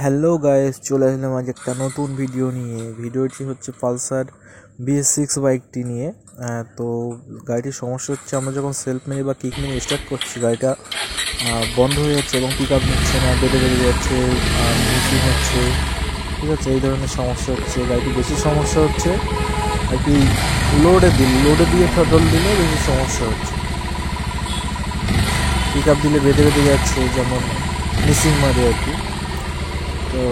Hello guys, চলে আসলাম আজ একটা নতুন ভিডিও নিয়ে। ভিডিওটি হচ্ছে পালসার BS6 বাইকটি নিয়ে। তো গাড়িটির সমস্যা হচ্ছে, আমরা যখন সেলফ মেরে বা কিক মেরে স্টার্ট করছি, গাড়িটা বন্ধ হয়ে যাচ্ছে এবং পিক আপ নিচ্ছে না, বেড়ে যাচ্ছে, মিসিং হচ্ছে। ঠিক আছে, এই ধরনের সমস্যা হচ্ছে। গাড়িটি বেশি সমস্যা হচ্ছে আর কি লোডে দিয়ে থ্রটল দিলে বেশি সমস্যা হচ্ছে। পিক আপ দিলে বেঁধে যাচ্ছে, যেমন মিসিং মারে আর কি। তো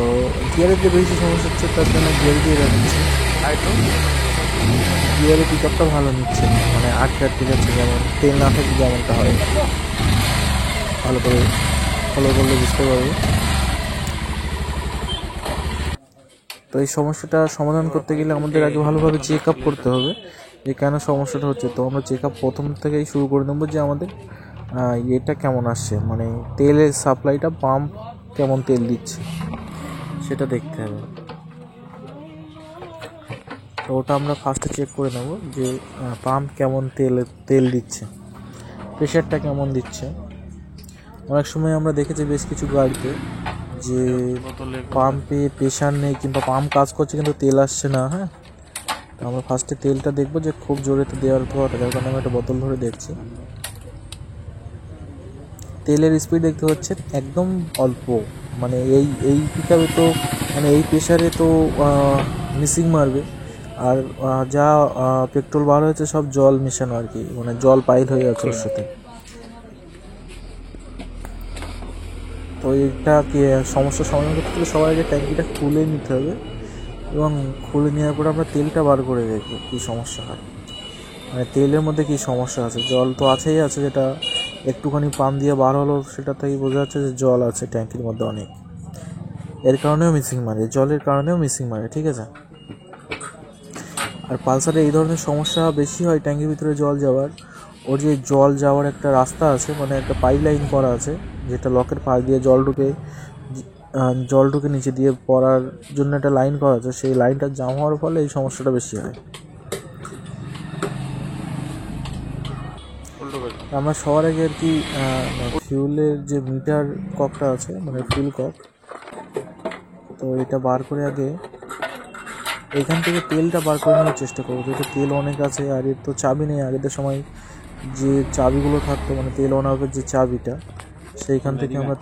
গিয়ারের যে বেশি সমস্যা হচ্ছে, তার জন্য গিয়ার দিয়ে রাখছি। গিয়ারের পিক আপটা ভালো নিচ্ছে, মানে আটকে যাচ্ছে, যেমন তেল না থাকলে যেমনটা হয়। ভালো করে ফলো করলে বুঝতে পারবে। তো এই সমস্যাটা সমাধান করতে গেলে আমাদের আগে ভালোভাবে চেক আপ করতে হবে যে কেন সমস্যাটা হচ্ছে। তো আমরা চেক আপ প্রথম থেকেই শুরু করে নেবো, যে আমাদের এটা কেমন আসছে, মানে তেলের সাপ্লাইটা, পাম্প কেমন তেল দিচ্ছে সেটা দেখতে হবে। তো ওটা আমরা ফার্স্টে চেক করে নেব যে পাম্প কেমন তেল দিচ্ছে, প্রেশারটা কেমন দিচ্ছে। অনেক সময় আমরা দেখেছি বেশ কিছু গাড়িতে যে পাম্পে প্রেশার নেই কিংবা পাম্প কাজ করছে কিন্তু তেল আসছে না। হ্যাঁ, তো আমরা ফার্স্টে তেলটা দেখবো যে খুব জোরে তো দেওয়ার কথা, যার কারণে আমি একটা বোতল ধরে দেখছি। তেলের স্পিড দেখতে হচ্ছে একদম অল্প, মানে এই পিকআপে তো, মানে এই প্রেশারে তো মিসিং মারবে। আর যা পেট্রোল বার হয়েছে সব জল মেশানো আর কি, মানে জল পাইল হয়ে আছে ওর সাথে। তো এইটাকে সমস্যা সমাধান করতে গেলে সবার আগে ট্যাঙ্কিটা খুলে নিতে হবে এবং খুলে নেওয়ার পর আমরা তেলটা বার করে দেখবো কী সমস্যা হয়, মানে তেলের মধ্যে কী সমস্যা আছে। জল তো আছেই আছে, যেটা একটুখানি পাম্প দিয়ে বার হলো সেটা থেকেই বোঝা যাচ্ছে যে জল আছে ট্যাঙ্কির মধ্যে অনেক। এর কারণেও মিসিং মারে, জলের কারণেও মিসিং মারে। ঠিক আছে, আর পালসারে এই ধরনের সমস্যা বেশি হয় ট্যাঙ্কির ভিতরে জল যাওয়ার। ওর যে জল যাওয়ার একটা রাস্তা আছে, মানে একটা পাইপ লাইন করা আছে, যেটা লকের পাশ দিয়ে জল ঢুকে নিচে দিয়ে পড়ার জন্য একটা লাইন করা আছে। সেই লাইনটা জাম হওয়ার ফলে এই সমস্যাটা বেশি হয়। আমরা সবার আগে আর কি ফিউলের যে মিটার ককটা আছে, মানে ফিউল কক, তো এটা বার করে আগে এখান থেকে তেলটা বার করে নেওয়ার চেষ্টা করবো, যেহেতু তেল অনেক আছে আর এর তো চাবি নেই। আগের সময় যে চাবিগুলো থাকতো, মানে তেল অনাবের যে চাবিটা, সেইখান থেকে আমরা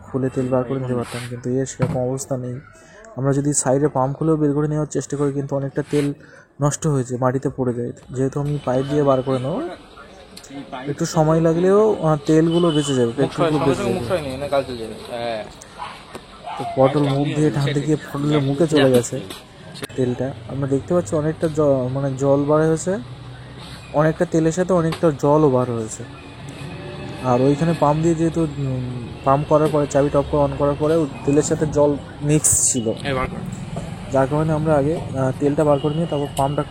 খুলে তেল বার করে নিতে পারতাম, কিন্তু এর সেরকম অবস্থা নেই। আমরা যদি সাইডে পাম্প খুলেও বের করে নেওয়ার চেষ্টা করি, কিন্তু অনেকটা তেল নষ্ট হয়েছে, মাটিতে পড়ে যায়। যেহেতু আমি পাইপ দিয়ে বার করে নেবো, একটু সময় লাগলেও তেলগুলো বেঁচে যাবে, পেট্রোলগুলো বেঁচে যাবে। তো পটল মুখ দিয়ে টানতে গিয়ে পটলের মুখে চলে গেছে তেলটা। আমরা দেখতে পাচ্ছি অনেকটা মানে জল বার হয়েছে, অনেকটা তেলের সাথে অনেকটা জলও বার হয়েছে। আর ওইখানে পাম্প দিয়ে যেহেতু পাম্প করার পরে চাবি টপ করে অন করার পরে তেলের সাথে জল মিক্স ছিল, যার কারণে আমরা আগে তেলটা বার করে নিয়ে তারপর পাম্পটা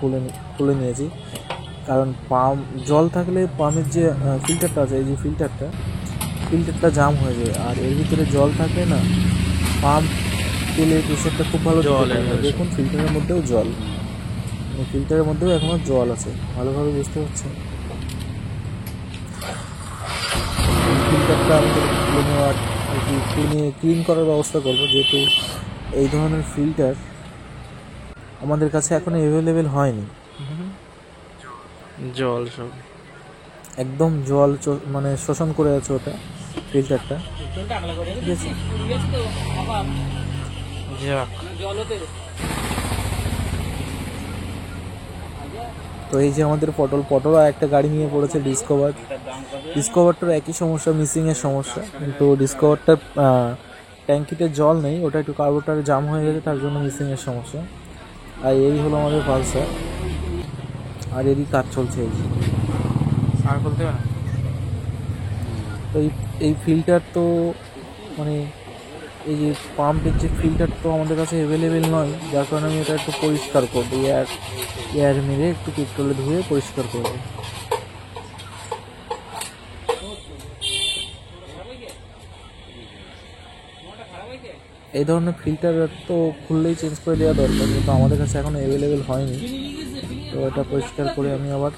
খুলে নিয়েছি। কারণ জল থাকলে পাম্পের যে ফিল্টারটা আছে, এই যে ফিল্টারটা জাম হয়ে যায়। আর এর ভিতরে জল থাকলে না, পাম্প তেলের প্রেশারটা খুব ভালো দেখুন, ফিল্টারের মধ্যেও জল, ফিল্টারের মধ্যেও এখনো জল আছে, ভালোভাবে বুঝতে পারছেন। ফিল্টারটা আমাদের খুলে নেওয়ার আর কি, ক্লিন করার ব্যবস্থা করবো, যেহেতু এই ধরনের ফিল্টার আমাদের কাছে এখনো অ্যাভেলেবেল হয়নি। জল সব একদম জল মানে শোষণ করে আছে ওটা ফিল্টারটা। ঠিক আছে, তো এই যে আমাদের পটল আর একটা গাড়ি নিয়ে পড়েছে, ডিসকভারটার একই সমস্যা, মিসিংয়ের সমস্যা। কিন্তু ডিসকভারটার ট্যাঙ্কিতে জল নেই, ওটা একটু কার্বোরেটর জাম হয়ে গেছে, তার জন্য মিসিংয়ের সমস্যা। আর এই হলো আমাদের পালসার, আর এরই কাজ চলছে। এই আর বলতে হবে না। তো এই ফিল্টার তো, মানে এই যে পাম্পের যে ফিল্টার তো আমাদের কাছে অ্যাভেলেবেল নয়, যার কারণে আমি এটা একটু পরিষ্কার করবো, এয়ার মেরে একটু পেট্রোলে ধুয়ে পরিষ্কার করবো। এই ধরনের ফিল্টার তো খুললেই চেঞ্জ করে দেওয়া দরকার, কিন্তু আমাদের কাছে এখনো অ্যাভেলেবেল হয়নি। তো এটা পরিষ্কার করে আমি আবার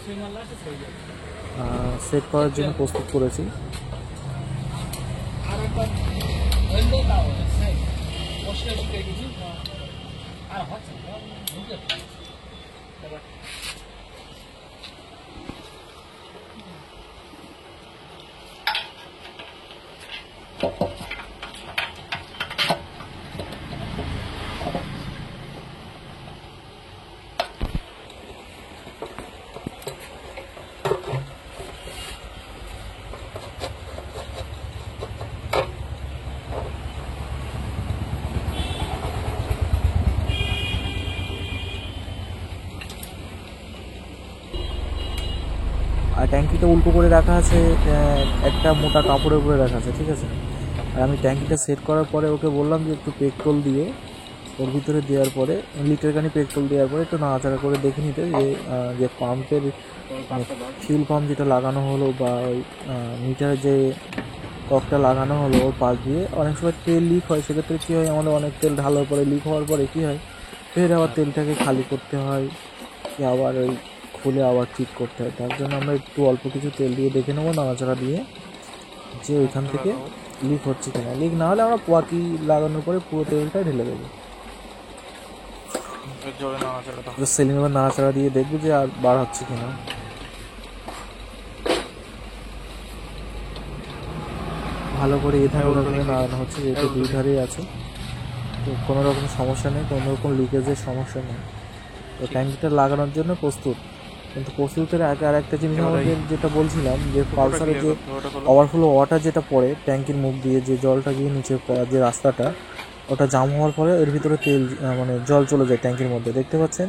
সেট করার জন্য প্রস্তুত করেছি। আর ট্যাঙ্কিটা উল্টো করে রাখা আছে, একটা মোটা কাপড়ের উপরে রাখা আছে, ঠিক আছে। আর আমি ট্যাঙ্কিটা সেট করার পরে ওকে বললাম যে একটু পেট্রোল দিয়ে ওর ভিতরে দেওয়ার পরে লিটারখানি পেট্রোল দেওয়ার পরে একটু নাড়াচাড়া করে দেখে নিতে যে পাম্পের ফিউল পাম্প যেটা লাগানো হলো বা ওই মিটার যে ককটা লাগানো হলো ওর পাশ দিয়ে অনেক সময় তেল লিক হয়। সেক্ষেত্রে কী হয়, আমাদের অনেক তেল ঢালার পরে লিক হওয়ার পরে কী হয়, ফের আবার তেলটাকে খালি করতে হয়, কি আবার ওই খুলে আবার ঠিক করতে হয়। তার জন্য আমরা একটু অল্প কিছু তেল দিয়ে দেখে নেবো নাড়াচাড়া দিয়ে যে ওইখান থেকে লিক হচ্ছে কিনা। লিক না হলে আমরা বাকি লাগানোর পরে পুরো তেলটা ঢেলে দেবো। সিলিন্ডার নাড়াচাড়া দিয়ে দেখবো যে আর বার হচ্ছে কিনা। ভালো করে এধারে ওধারে নাড়ানো হচ্ছে, যেহেতু দুই ধারেই আছে, তো কোনো রকম সমস্যা নেই, কোনো রকম লিকেজের সমস্যা নেই। তো ট্যাঙ্কিটা লাগানোর জন্য প্রস্তুত। কিন্তু প্রস্তুতের আগে আর একটা জিনিস আমাদের যেটা বলছিলাম, যে পালসারের যে ওভারফ্লো ওয়াটার যেটা পড়ে ট্যাঙ্কির মুখ দিয়ে, যে জলটা গিয়ে নিচে পড়ার যে রাস্তাটা, ওটা জাম হওয়ার ফলে এর ভিতরে তেল মানে জল চলে যায় ট্যাঙ্কির মধ্যে। দেখতে পাচ্ছেন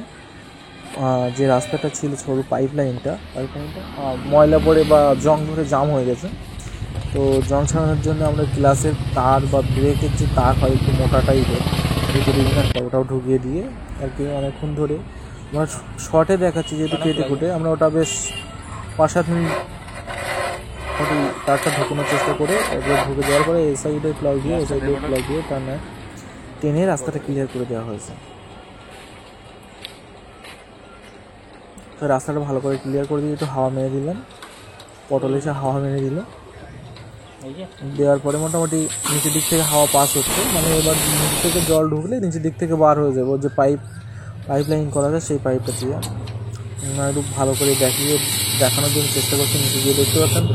যে রাস্তাটা ছিল সরু পাইপলাইনটা ময়লা পড়ে বা জং ধরে জাম হয়ে গেছে। তো জং ছাড়ানোর জন্য আমরা গ্লাসের তার বা ব্রেকের যে তার হয় একটু মোটা টাইপের ভিতরে ইনারটা, ওটাও ঢুকিয়ে দিয়ে আর কি অনেকক্ষণ ধরে আমরা শর্টে দেখাচ্ছি যেহেতু কেটে কুটে, আমরা ওটা বেশ 5-7 মিনিট তারটা ঢুকানোর চেষ্টা করে এবার ঢুকে দেওয়ার পরে এই সাইডে প্লাগ দিয়ে এই সাইডে প্লাগ দিয়ে টানা টেনে রাস্তাটা ক্লিয়ার করে দেওয়া হয়েছে। তো রাস্তাটা ভালো করে ক্লিয়ার করে দিয়ে একটু হাওয়া মেরে দিলাম, পটল এসে হাওয়া মেরে দিল, দেওয়ার পরে মোটামুটি নিচের দিক থেকে হাওয়া পাস হচ্ছে, মানে এবার নিচ থেকে জল ঢুকলে নিচের দিক থেকে বার হয়ে যাবে। ওর যে পাইপলাইন করা যায় সেই পাইপটা দিয়ে একটু ভালো করে দেখানোর জন্য চেষ্টা করছি। নিচে গিয়ে দেখতে পাচ্ছেন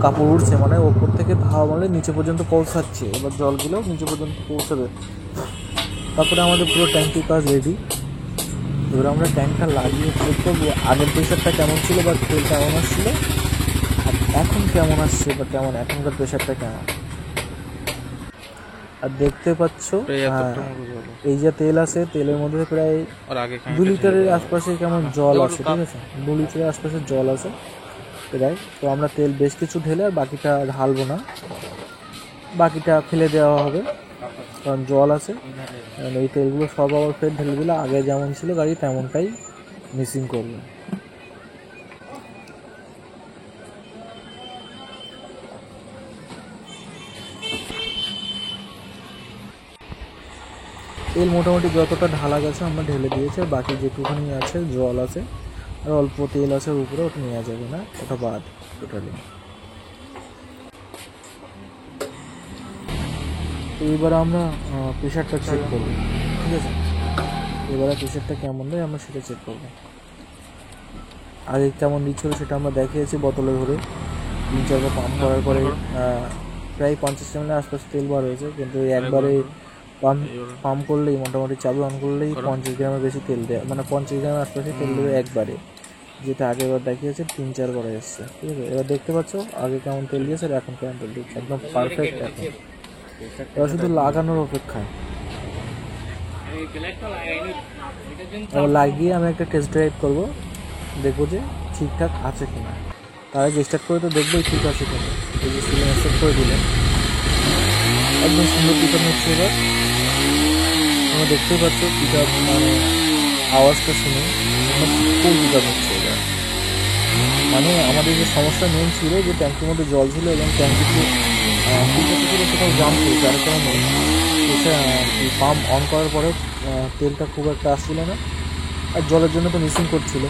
কাপড় উঠছে, মানে ওপর থেকে হাওয়া মারলে নিচে পর্যন্ত পৌঁছাচ্ছে, এবার জলগুলোও নিচে পর্যন্ত পৌঁছাবে। তারপরে আমাদের পুরো ট্যাঙ্কির কাজ রেডি। এবার আমরা ট্যাঙ্কটা লাগিয়ে চেক করবো আগের প্রেশারটা কেমন ছিল বা তেল কেমন আসছিল, আর এখন কেমন আসছে বা কেমন এখনকার প্রেশারটা কেমন। আর দেখতে পাচ্ছ এই যে তেল আছে, তেলের মধ্যে প্রায় 2 লিটারের আশপাশে কেমন জল আছে, ঠিক আছে, 2 লিটারের আশপাশে জল আছে প্রায়। তো আমরা তেল বেশ কিছু ঢেলে আর বাকিটা ঢালবো না, বাকিটা ফেলে দেওয়া হবে, কারণ জল আছে। এই তেলগুলো সব আবার ফের ঢেলে দিলে আগে যেমন ছিল গাড়ি তেমনটাই মিসিং করবে। তেল মোটামুটি যতটা ঢালা গেছে আমরা ঢেলে দিয়েছি, বাকি যেটুকুনি আছে জল আছে আর অল্প তেল আছে উপরে, ওটা নেওয়া যাবে না, ওটা বাদ টোটালি। তো এবার আমরা প্রেশারটা চেক করব, ঠিক আছে। এবারে প্রেশারটা কেমন দেয় আমরা সেটা চেক করব। আগে কেমন দিচ্ছিল সেটা আমরা দেখিয়েছি বোতলে ভরে 3-4 বার পাম্প করার পরে প্রায় 50 ml আশপাশে তেল বার হয়েছে। কিন্তু একবারে পাম্প করলেই মোটামুটি চাবি অন করলেই 50 গ্রামের বেশি তেল দেয়, মানে 50 গ্রামের আশপাশে তেল দেবে একবারে, যেটা আগেবার দেখিয়েছে 3-4 বার এসছে, ঠিক আছে। এবার দেখতে পাচ্ছ আগে কেমন তেল দিয়েছে আর এখন কেমন তেল দিচ্ছে, একদম পারফেক্ট। এখন এবার শুধু লাগানোর অপেক্ষায়। এবার লাগিয়ে আমি একটা টেস্ট ড্রাইভ করবো, দেখবো যে ঠিকঠাক আছে কিনা। তার আগে স্টার্ট করে তো দেখবোই ঠিক আছে কিনা। এই যে সিলিন্ডার সেট করে দিলেন, একদম সুন্দর পিকআপ হচ্ছে। এবার তোমরা দেখতেই পাচ্ছ পিকআপ, মানে আওয়াজটা শুনে ফুল পিকআপ হচ্ছে। এবার মানে আমাদের যে সমস্যা মেন ছিল যে ট্যাঙ্কির মধ্যে জল ছিল এবং ট্যাঙ্কিতে ছিল সেটাও জাম ছিল, যার কারণে পাম্প অন করার পরে তেলটা খুব একটা আসছিল না, আর জলের জন্য তো মিসিং করছিল।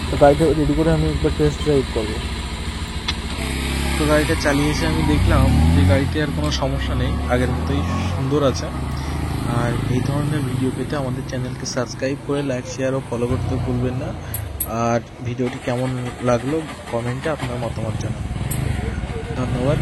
তো গাড়িটা রেডি করে আমি একবার টেস্ট ড্রাইভ করবো। তো গাড়িটা চালিয়েছে, আমি দেখলাম যে গাড়িতে আর কোনো সমস্যা নেই, আগের মতোই সুন্দর আছে। আর এই ধরনের ভিডিও পেতে আমাদের চ্যানেলকে সাবস্ক্রাইব করে লাইক শেয়ার ও ফলো করতে ভুলবেন না। আর ভিডিওটি কেমন লাগলো কমেন্টে আপনার মতামত জানান। ধন্যবাদ।